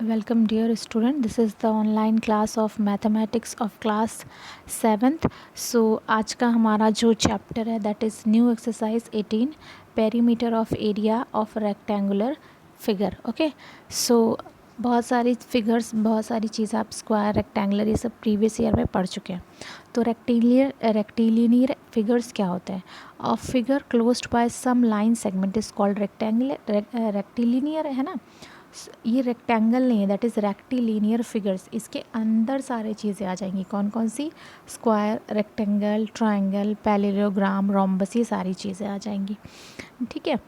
Welcome dear student, this is the online class of mathematics of class 7th. So आज का हमारा जो chapter है that is new exercise 18 perimeter of area of rectangular figure. Okay, so बहुत सारी figures, बहुत सारी चीज़ें आप स्क्वायर, रेक्टेंगुलर ये सब प्रीवियस ईयर में पढ़ चुके हैं. तो रेक्टिलिनियर फिगर्स क्या होते हैं? A figure closed by some line segment is called rectilinear, है ना. ये रेक्टेंगल नहीं है, दैट इज़ रेक्टिलिनियर फिगर्स. इसके अंदर सारी चीज़ें आ जाएंगी. कौन कौन सी? Square, rectangle, triangle, parallelogram, rhombus, ये सारी चीज़ें आ जाएंगी. ठीक है.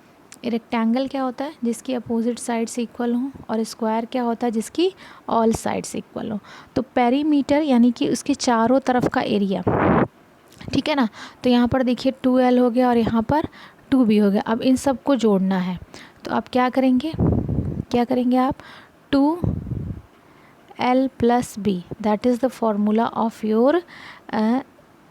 रेक्टेंगल क्या होता है? जिसकी अपोजिट साइड्स इक्वल हों. और स्क्वायर क्या होता है? जिसकी ऑल साइड्स इक्वल हो. तो पेरीमीटर यानी कि उसके चारों तरफ का एरिया. ठीक है ना. तो यहाँ पर देखिए 2L हो गया और यहाँ पर 2B हो गया. अब इन सब को जोड़ना है. तो आप क्या करेंगे आप? 2L plus B, that is the formula of your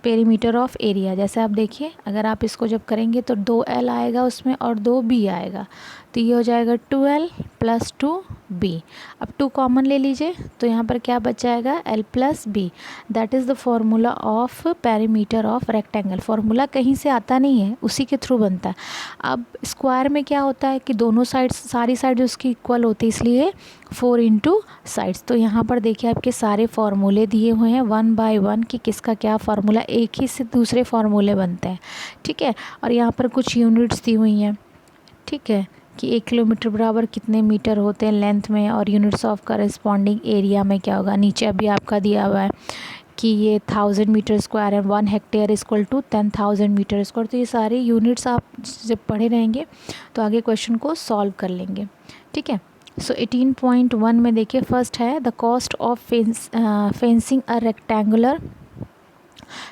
perimeter of area. जैसे आप देखिए, अगर आप इसको जब करेंगे तो 2L आएगा उसमें और 2B आएगा. तो ये हो जाएगा 2L प्लस 2B. अब 2 कॉमन ले लीजिए तो यहाँ पर क्या बच जाएगा? L plus B. That is the formula of perimeter of rectangle. Formula कहीं से आता नहीं है, उसी के थ्रू बनता है. अब स्क्वायर में क्या होता है कि दोनों साइड्स, सारी साइड उसकी इक्वल होती है, इसलिए 4 इंटू साइड्स. तो यहाँ पर देखिए आपके सारे फार्मूले दिए हुए हैं 1 बाय 1 कि किसका क्या फार्मूला, एक ही से दूसरे फार्मूले बनते हैं. ठीक है. और यहाँ पर कुछ यूनिट्स दी हुई हैं. ठीक है, कि 1 किलोमीटर बराबर कितने मीटर होते हैं लेंथ में, और यूनिट्स ऑफ करस्पॉन्डिंग एरिया में क्या होगा. नीचे अभी आपका दिया हुआ है कि ये 1000 मीटर स्क्वायर है, 1 hectare equal to 10,000 metre square. तो ये सारे यूनिट्स आप जब पढ़े रहेंगे तो आगे क्वेश्चन को सॉल्व कर लेंगे. ठीक है. सो 18.1 में देखिए, फर्स्ट है the cost of fencing a rectangular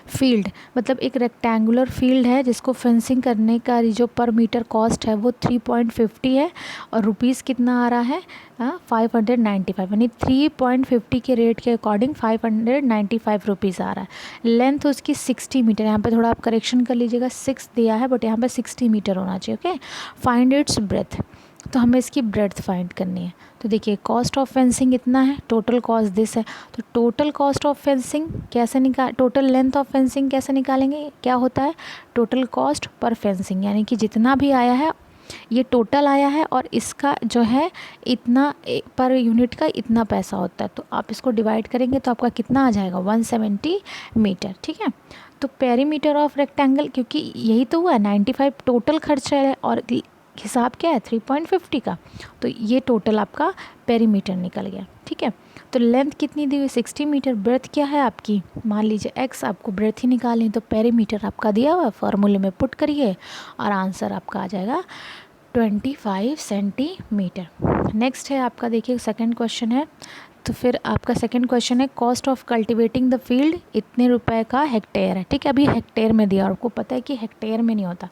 field. मतलब एक रेक्टेंगुलर फील्ड है जिसको फेंसिंग करने का जो पर मीटर कॉस्ट है वो 3.50 है. और रुपीज़ कितना आ रहा है? 595. यानी 3.50 के रेट के अकॉर्डिंग 595 रुपीज़ आ रहा है. लेंथ उसकी 60 मीटर. यहाँ पे थोड़ा आप करेक्शन कर लीजिएगा, 6 दिया है बट यहाँ पे 60 मीटर होना चाहिए. ओके. Find its breath. तो हमें इसकी ब्रेड्थ फाइंड करनी है. तो देखिए, कॉस्ट ऑफ फेंसिंग इतना है, टोटल कॉस्ट दिस है. तो टोटल कॉस्ट ऑफ फेंसिंग कैसे टोटल लेंथ ऑफ फेंसिंग कैसे निकालेंगे? क्या होता है? टोटल कॉस्ट पर फेंसिंग, यानी कि जितना भी आया है ये टोटल आया है और इसका जो है इतना पर यूनिट का इतना पैसा होता है. तो आप इसको डिवाइड करेंगे तो आपका कितना आ जाएगा? 170 मीटर. ठीक है. तो पेरीमीटर ऑफ रेक्टेंगल, क्योंकि यही तो हुआ है 95 टोटल खर्चा है और हिसाब क्या है 3.50 का. तो ये टोटल आपका पेरीमीटर निकल गया. ठीक है. तो लेंथ कितनी दी हुई? 60 मीटर. ब्रेथ क्या है आपकी? मान लीजिए x, आपको ब्रेथ ही निकालनी, तो पेरीमीटर आपका दिया हुआ, फार्मूले में पुट करिए और आंसर आपका आ जाएगा 25 सेंटीमीटर. नेक्स्ट है आपका, देखिए सेकंड क्वेश्चन है. तो फिर आपका सेकंड क्वेश्चन है cost of cultivating the field इतने रुपए का हेक्टेयर है. ठीक है. अभी हेक्टेयर में दिया और आपको पता है कि हेक्टेयर में नहीं होता.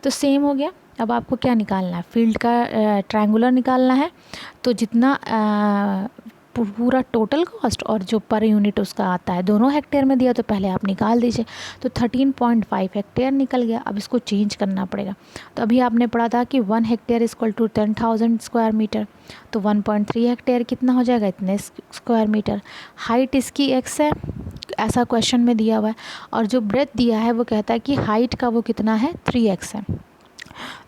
तो सेम हो गया. अब आपको क्या निकालना है? फील्ड का ट्रायंगुलर निकालना है. तो जितना पूरा टोटल कॉस्ट और जो पर यूनिट उसका आता है दोनों हेक्टेयर में दिया, तो पहले आप निकाल दीजिए. तो 13.5 हेक्टेयर निकल गया. अब इसको चेंज करना पड़ेगा. तो अभी आपने पढ़ा था कि 1 hectare equal to 10,000 square metre. तो 1.3 हेक्टेयर कितना हो जाएगा? इतने स्क्वायर मीटर. हाइट इसकी x है, ऐसा क्वेश्चन में दिया हुआ है. और जो ब्रेथ दिया है वो कहता है कि हाइट का वो कितना है? 3x है.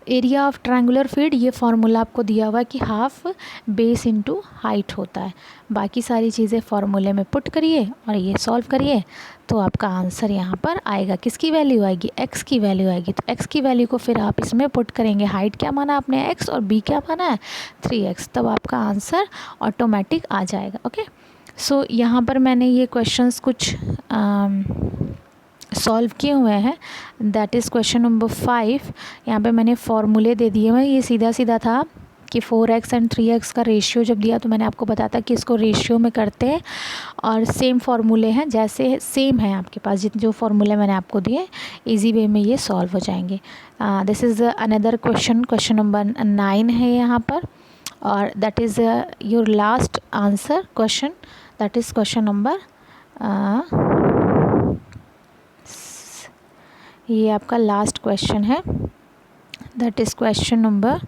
एरिया ऑफ ट्रायंगुलर फील्ड, ये फार्मूला आपको दिया हुआ है कि हाफ बेस इनटू हाइट होता है. बाकी सारी चीज़ें फार्मूले में पुट करिए और ये सॉल्व करिए तो आपका आंसर यहाँ पर आएगा. किसकी वैल्यू आएगी? x की वैल्यू आएगी. तो x की वैल्यू को फिर आप इसमें पुट करेंगे. हाइट क्या माना आपने? x, और b क्या माना है? 3x. तब आपका आंसर ऑटोमेटिक आ जाएगा. ओके. सो यहाँ पर मैंने ये क्वेश्चंस कुछ सॉल्व किए हुए हैं. That is question number 5. यहाँ पे मैंने फॉर्मूले दे दिए हुए. ये सीधा सीधा था कि 4x एंड 3x का रेशियो जब दिया तो मैंने आपको बताया था कि इसको रेशियो में करते हैं. और सेम फार्मूले हैं, जैसे सेम है आपके पास जो फार्मूले मैंने आपको दिए, इजी वे में ये सॉल्व हो जाएंगे. This is another question. Question number 9 है यहाँ पर. और that is your last answer question. That is question number, ये आपका लास्ट क्वेश्चन है. That is question number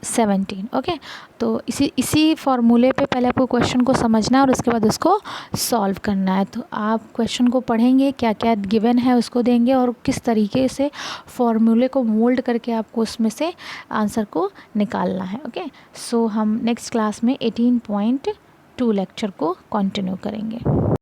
17। Okay, तो इसी फॉर्मूले पे पहले आपको क्वेश्चन को समझना है और उसके बाद उसको सॉल्व करना है। तो आप क्वेश्चन को पढ़ेंगे, क्या क्या गिवन है उसको देंगे और किस तरीके से फॉर्मूले को मोल्ड करके आपको उसमें से आंसर को निकालना है। ओके, सो हम नेक्स्ट क्लास में 18.2 लेक्चर को कंटिन्यू करेंगे।